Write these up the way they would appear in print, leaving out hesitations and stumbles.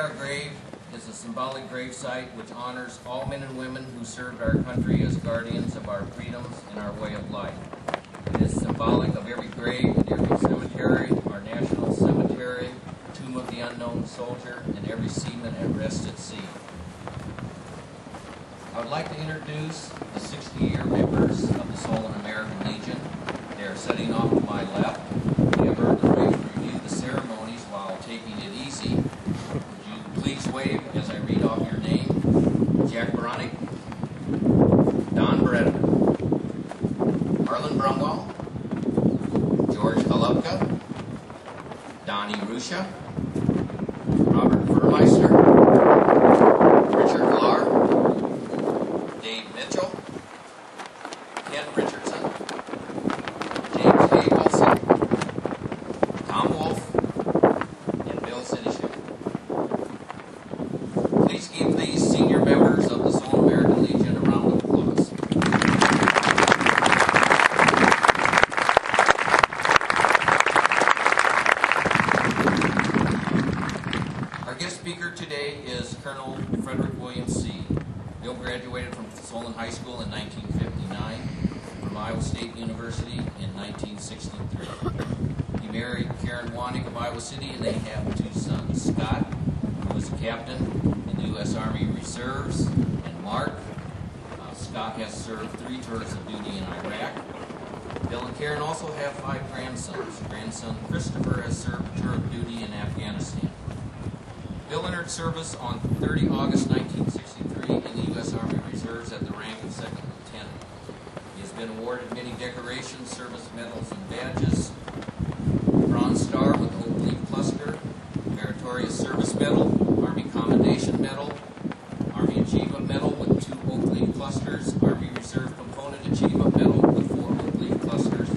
our grave is a symbolic gravesite which honors all men and women who served our country as guardians of our freedoms and our way of life. It is symbolic of every grave in every cemetery, our national cemetery, Tomb of the Unknown Soldier, and every seaman at rest at sea. I would like to introduce the 60-year members of the Solon American Legion. They are sitting off to my left. They have earned the right to review the ceremonies while taking it easy. Would you please wave as I read off your name? Jack Baronic, Don Beretta, Harlan Brumwell, George Kalupka, Donnie Rusha, Robert Vermeister, Richard Millar, Dave Mitchell, Ken Richardson, James A. Wilson, Tom Wolf, and Bill Sinishek. Please give these senior members of the Solon American Legion a round of applause. Our guest speaker today is Colonel Frederick William C. Bill graduated from Solon High School in 1959, from Iowa State University in 1963. He married Karen Wanig of Iowa City, and they have two sons, Scott, who was a captain in the U.S. Army Reserves, and Mark. Scott has served 3 tours of duty in Iraq. Bill and Karen also have 5 grandsons. Grandson Christopher has served a tour of duty in Afghanistan. Bill entered service on 30 August 1963 in the U.S. Army Reserves at the rank of second lieutenant. He has been awarded many decorations, service medals, and badges. Bronze Star with Oak Leaf Cluster, Meritorious Service Medal, Army Commendation Medal, Army Achievement Medal with 2 Oak Leaf Clusters, Army Reserve Component Achievement Medal with 4 Oak Leaf Clusters,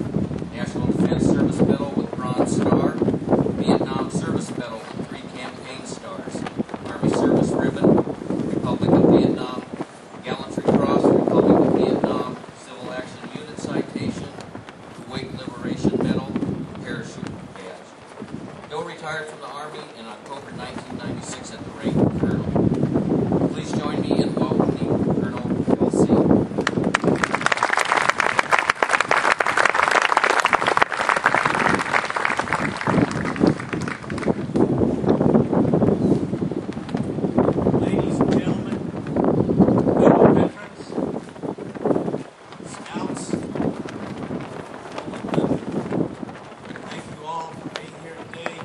National Defense Service Medal with Bronze Star, Vietnam Service Medal with 3 Campaign Stars, Army Service Ribbon, Republic of Vietnam, Gallantry Cross, Republic of Vietnam, Civil Action Unit Citation, Kuwait Liberation Medal, Parachute Badge. Bill retired from the Army in October 1996 at the rank of Colonel. Please join me in welcoming Colonel Bill C. Ladies and gentlemen, fellow veterans, scouts, thank you all for being here today,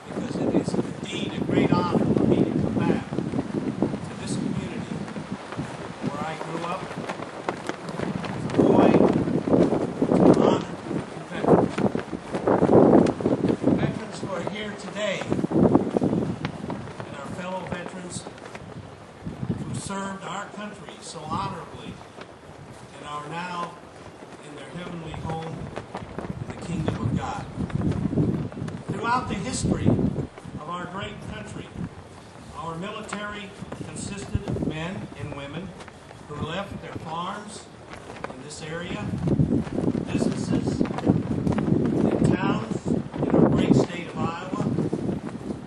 because it is indeed a great honor for me to come back to this community where I grew up as a boy to honor the veterans. The veterans who are here today and our fellow veterans who served our country so honorably and are now in their heavenly home in the kingdom of God. Throughout the history of our great country, our military consisted of men and women who left their farms in this area, businesses, and towns in our great state of Iowa,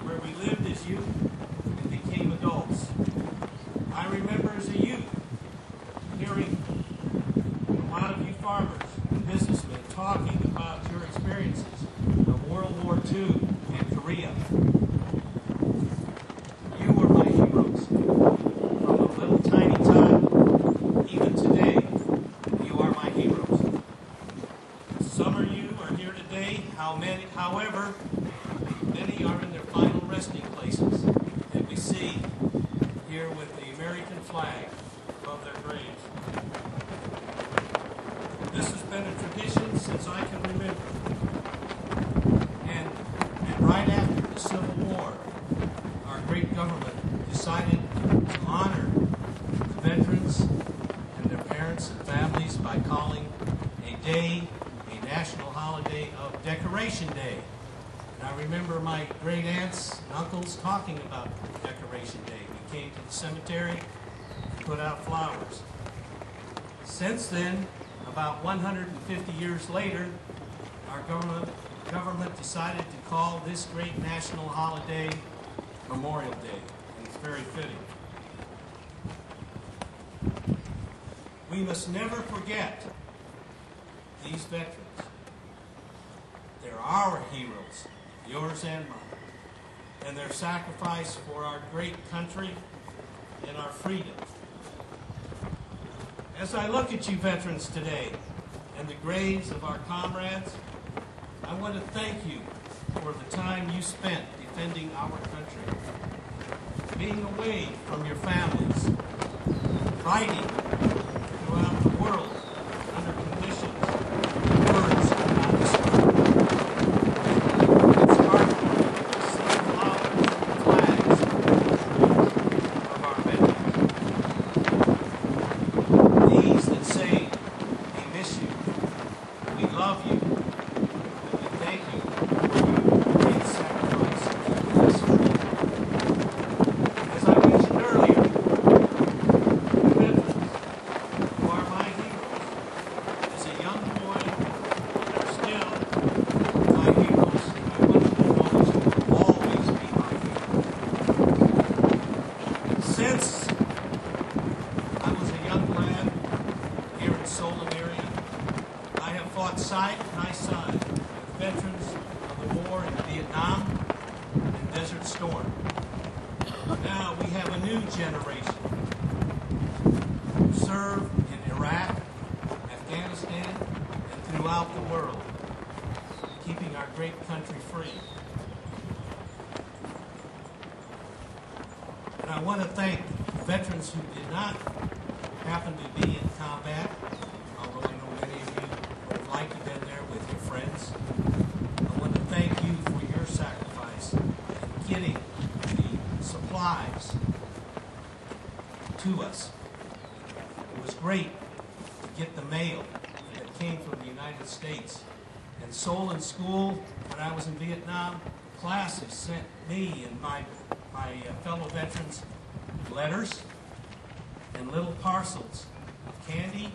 where we lived as youth and became adults. I remember as a youth hearing a lot of you farmers and businessmen talking about your experiences of World War II and Korea. You were my heroes. From a little tiny time, even today, you are my heroes. Some of you are here today, however, many are in their final resting places that we see here with the American flag above their graves. This has been a tradition since I can remember. And right after the Civil War, our great government decided to honor the veterans and their parents and families by calling a day a national holiday of Decoration Day. And I remember my great aunts and uncles talking about Decoration Day. We came to the cemetery to put out flowers. Since then, about 150 years later, our government decided to call this great national holiday Memorial Day, and it's very fitting. We must never forget these veterans. They're our heroes, yours and mine, and their sacrifice for our great country and our freedom. As I look at you veterans today and the graves of our comrades, I want to thank you for the time you spent defending our country, being away from your families, fighting throughout the world under conditions words cannot describe. It's heartwarming to see flowers and flags of our veterans. These that say we miss you, we love you, and we thank you for your great sacrifice to keep us free. As I mentioned earlier, the veterans who are my heroes. As a young boy, they're still my heroes. I want them to know that you will always be my hero. Since I was a young lad here in Solon area, I have fought side by side with veterans of the war in Vietnam and Desert Storm. Now we have a new generation who serve in Iraq, Afghanistan, and throughout the world, keeping our great country free. And I want to thank veterans who did not happen to be in combat, although I know many of you would have liked to have been there with your friends. I want to thank you for your sacrifice in getting the supplies to us. It was great to get the mail that came from the United States. In Solon School, when I was in Vietnam, classes sent me and my fellow veterans letters and little parcels of candy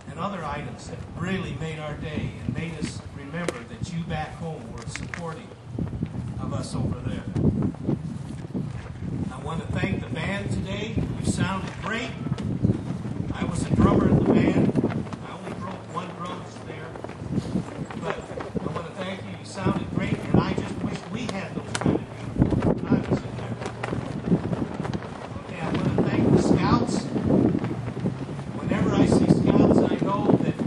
and other items that really made our day and made us remember that you back home were supporting of us over there. I want to thank the band today. You sounded great. I was a drummer in the band. I only broke one drum there. But I want to thank you. You sounded great, and I just wish we had those kind of uniforms when I was in there. Okay, I want to thank the scouts. Whenever I see scouts, I know that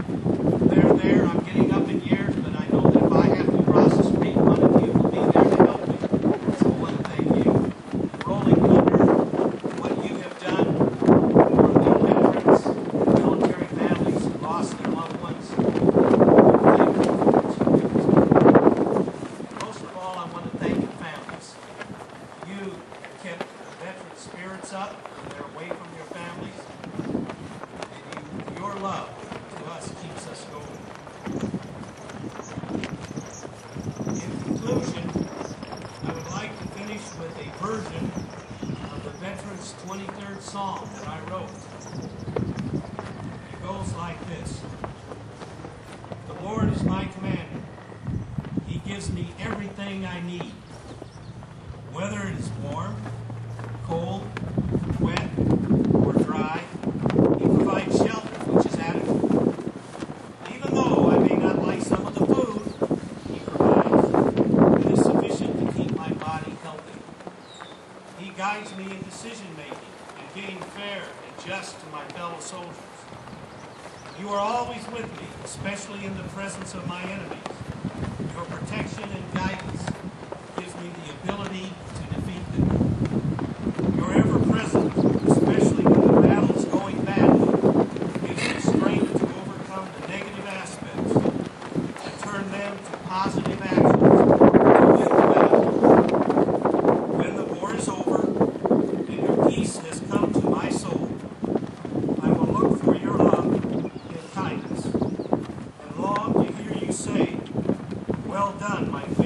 they're there. I'm getting up in years, but I know that if I have to cross the street, one of you will be there to help me. So I want to thank you. Rolling Thunder, what you have done for the veterans, military families who lost their loved ones. Thank you for what you do. Most of all, I want to thank the families. You kept the veteran spirits up when they're away from your families. And your love to us keeps us going. In conclusion, I would like to finish with a version of the Veterans 23rd Psalm that I wrote. It goes like this. The Lord is my commander. He gives me everything I need. Whether it is warm, cold, wet, or dry, He provides shelter, which is adequate. Even though I may not like some of the food He provides, it is sufficient to keep my body healthy. He guides me in decision-making and being fair and just to my fellow soldiers. You are always with me, especially in the presence of my enemies. Your protection and guidance gives me the ability to defeat them. Your ever-presence, especially when the battle is going badly, gives me strength to overcome the negative aspects and turn them to positive actions to win the battle. When the war is over and your peace has come to my soul, I will look for your love and kindness and long to hear you say, "Well done, my friend."